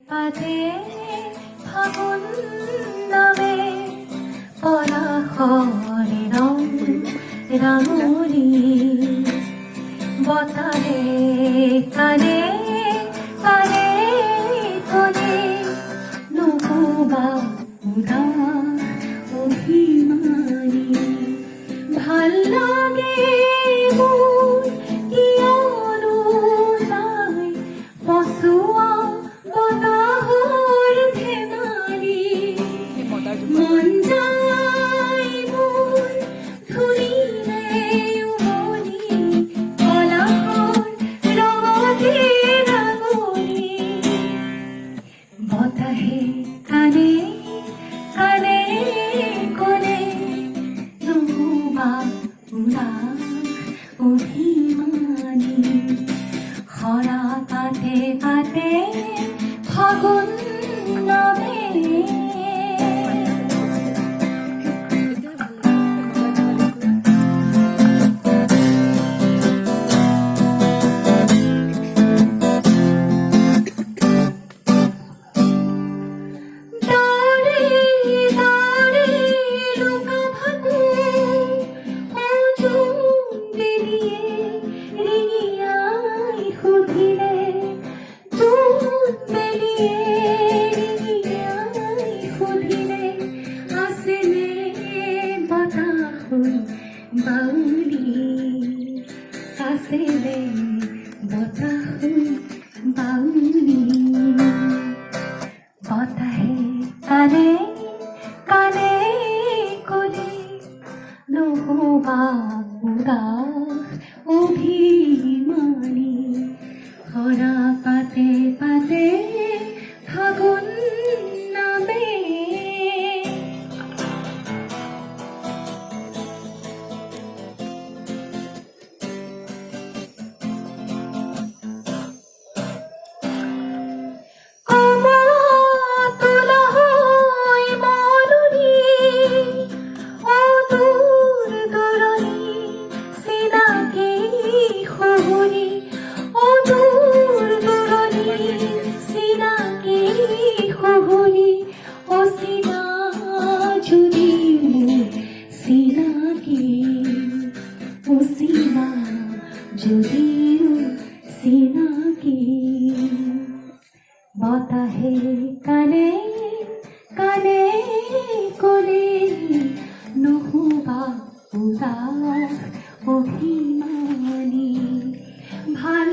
আজি ফাগুন নামে পলাশৰে ৰং ৰাঙলী বতাহে কানে কানে কলে নুশুবা উদাস অভিমানী ভাল লাগে মোৰ কিয়নো নাই পচোৱা বতাহৰ ধেমালি মন যায় মোৰ ধুলিলে উমলি পলাশৰ ৰঙতে ৰাঙলী বতাহে কানে কানে কলে নুশুবা উদাস অভিমানী খৰা পাতে পাতে ফাগুন নামে বাউলি আছেলে বতাহ বাউলি বতাহে কানে কানে কলে নুশুবা উদাস অভিমানী খৰা পাতে পাতে ফাগুন নামে যদিও চিনাকি বতাহে কানে কানে কলে নুশুবা উদাস অভিমানী ভাল